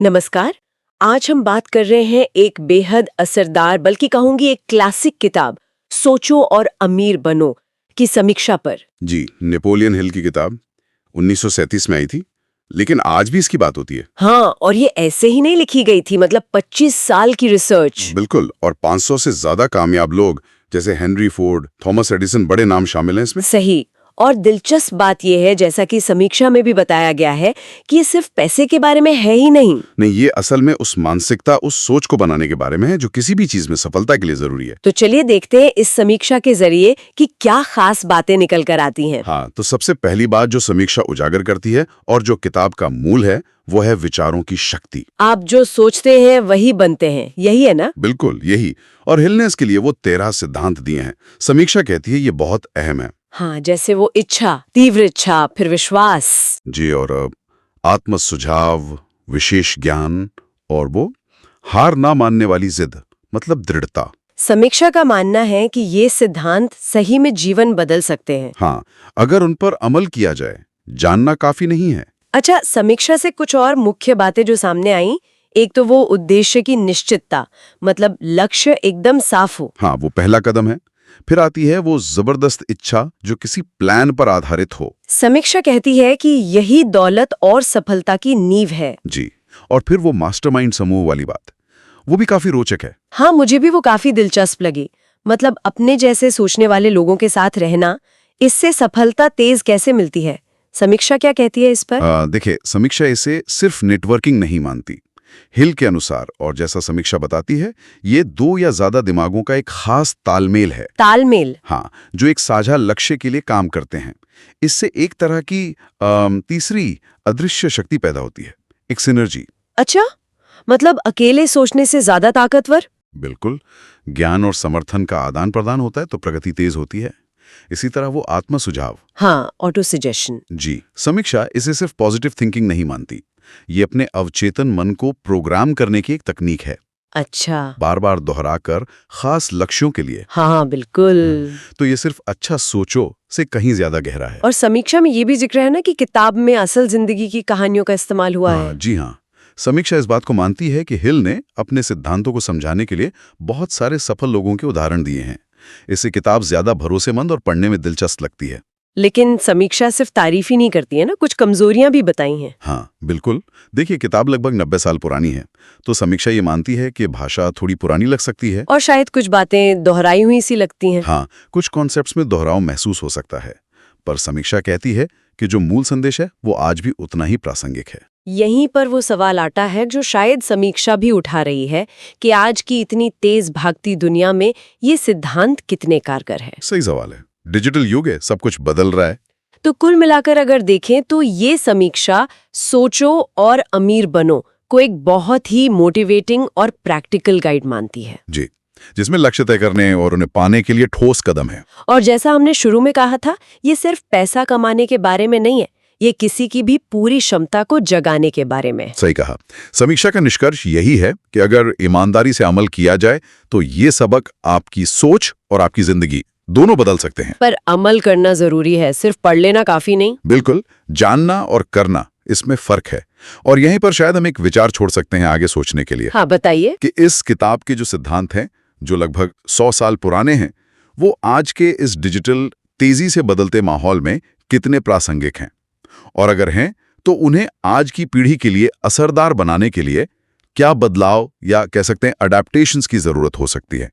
नमस्कार। आज हम बात कर रहे हैं एक बेहद असरदार बल्कि कहूंगी एक क्लासिक किताब सोचो और अमीर बनो की समीक्षा पर। जी, नेपोलियन हिल की किताब 1937 में आई थी, लेकिन आज भी इसकी बात होती है। हाँ, और ये ऐसे ही नहीं लिखी गई थी, मतलब 25 साल की रिसर्च। बिल्कुल, और 500 से ज्यादा कामयाब लोग जैसे हेनरी फोर्ड, थॉमस एडिसन, बड़े नाम शामिल हैं इसमें। सही। और दिलचस्प बात यह है, जैसा कि समीक्षा में भी बताया गया है, कि ये सिर्फ पैसे के बारे में है ही नहीं। नहीं, ये असल में उस मानसिकता, उस सोच को बनाने के बारे में है जो किसी भी चीज में सफलता के लिए जरूरी है। तो चलिए देखते हैं इस समीक्षा के जरिए कि क्या खास बातें निकल कर आती हैं। हाँ, तो सबसे पहली बात जो समीक्षा उजागर करती है और जो किताब का मूल है, वो है विचारों की शक्ति। आप जो सोचते हैं वही बनते हैं, यही है ना? बिल्कुल यही। और हिल ने इसके लिए वो 13 सिद्धांत दिए हैं। समीक्षा कहती है ये बहुत अहम है। हाँ, जैसे वो इच्छा, तीव्र इच्छा, फिर विश्वास। जी, और आत्म सुझाव, विशेष ज्ञान, और वो हार ना मानने वाली जिद, मतलब दृढ़ता। समीक्षा का मानना है कि ये सिद्धांत सही में जीवन बदल सकते हैं। हाँ, अगर उन पर अमल किया जाए। जानना काफी नहीं है। अच्छा, समीक्षा से कुछ और मुख्य बातें जो सामने आई, एक तो वो उद्देश्य की निश्चितता, मतलब लक्ष्य एकदम साफ हो। हाँ, वो पहला कदम है। फिर आती है वो जबरदस्त इच्छा जो किसी प्लान पर आधारित हो। समीक्षा कहती है कि यही दौलत और सफलता की नींव है। जी, और फिर वो मास्टरमाइंड समूह वाली बात, वो भी काफी रोचक है। हाँ, मुझे भी वो काफी दिलचस्प लगी। मतलब अपने जैसे सोचने वाले लोगों के साथ रहना, इससे सफलता तेज कैसे मिलती है? समीक्षा क्या कहती है इस पर? देखिए, समीक्षा इसे सिर्फ नेटवर्किंग नहीं मानती। हिल के अनुसार, और जैसा समीक्षा बताती है, ये 2 या ज्यादा दिमागों का एक खास तालमेल है। तालमेल। हाँ, जो एक साझा लक्ष्य के लिए काम करते हैं। इससे एक तरह की तीसरी अदृश्य शक्ति पैदा होती है, एक सिनर्जी। अच्छा, मतलब अकेले सोचने से ज्यादा ताकतवर? बिल्कुल, ज्ञान और समर्थन का आदान प्रदान होता है तो प्रगति तेज होती है। इसी तरह वो आत्म सुझाव। हाँ, ऑटो सजेशन। जी, समीक्षा इसे सिर्फ पॉजिटिव थिंकिंग नहीं मानती। ये अपने अवचेतन मन को प्रोग्राम करने की एक तकनीक है। अच्छा। बार बार दोहराकर खास लक्ष्यों के लिए। हाँ, बिल्कुल। तो ये सिर्फ अच्छा सोचो से कहीं ज्यादा गहरा है। और समीक्षा में ये भी जिक्र है ना कि किताब में असल जिंदगी की कहानियों का इस्तेमाल हुआ है। जी हाँ, समीक्षा इस बात को मानती है कि हिल ने अपने सिद्धांतों को समझाने के लिए बहुत सारे सफल लोगों के उदाहरण दिए हैं। इससे किताब ज्यादा भरोसेमंद और पढ़ने में दिलचस्प लगती है। लेकिन समीक्षा सिर्फ तारीफ ही नहीं करती है ना, कुछ कमजोरियां भी बताई हैं। हाँ, बिल्कुल। देखिए, किताब लगभग 90 साल पुरानी है, तो समीक्षा ये मानती है कि भाषा थोड़ी पुरानी लग सकती है। और शायद कुछ बातें दोहराई हुई सी लगती हैं। हाँ, कुछ कॉन्सेप्ट्स में दोहराव महसूस हो सकता है, पर समीक्षा कहती है कि जो मूल संदेश है वो आज भी उतना ही प्रासंगिक है। यहीं पर वो सवाल आता है जो शायद समीक्षा भी उठा रही है कि आज की इतनी तेज भागती दुनिया में ये सिद्धांत कितने कारगर है। सही सवाल है। डिजिटल युग है, सब कुछ बदल रहा है। तो कुल मिलाकर अगर देखें तो ये समीक्षा सोचो और अमीर बनो को एक बहुत ही मोटिवेटिंग और प्रैक्टिकल गाइड मानती है। जी, जिसमें लक्ष्य तय करने और उन्हें पाने के लिए ठोस कदम है। और जैसा हमने शुरू में कहा था, ये सिर्फ पैसा कमाने के बारे में नहीं है, ये किसी की भी पूरी क्षमता को जगाने के बारे में। सही कहा। समीक्षा का निष्कर्ष यही है कि अगर ईमानदारी से अमल किया जाए तो ये सबक आपकी सोच और आपकी जिंदगी दोनों बदल सकते हैं। पर अमल करना जरूरी है, सिर्फ पढ़ लेना काफी नहीं। बिल्कुल, जानना और करना, इसमें फर्क है। और यहीं पर शायद हम एक विचार छोड़ सकते हैं आगे सोचने के लिए। हाँ, बताइए। कि इस किताब के जो सिद्धांत हैं, जो लगभग 100 साल पुराने हैं, वो आज के इस डिजिटल तेजी से बदलते माहौल में कितने प्रासंगिक हैं, और अगर हैं तो उन्हें आज की पीढ़ी के लिए असरदार बनाने के लिए क्या बदलाव या कह सकते हैं अडैप्टेशंस की जरूरत हो सकती है।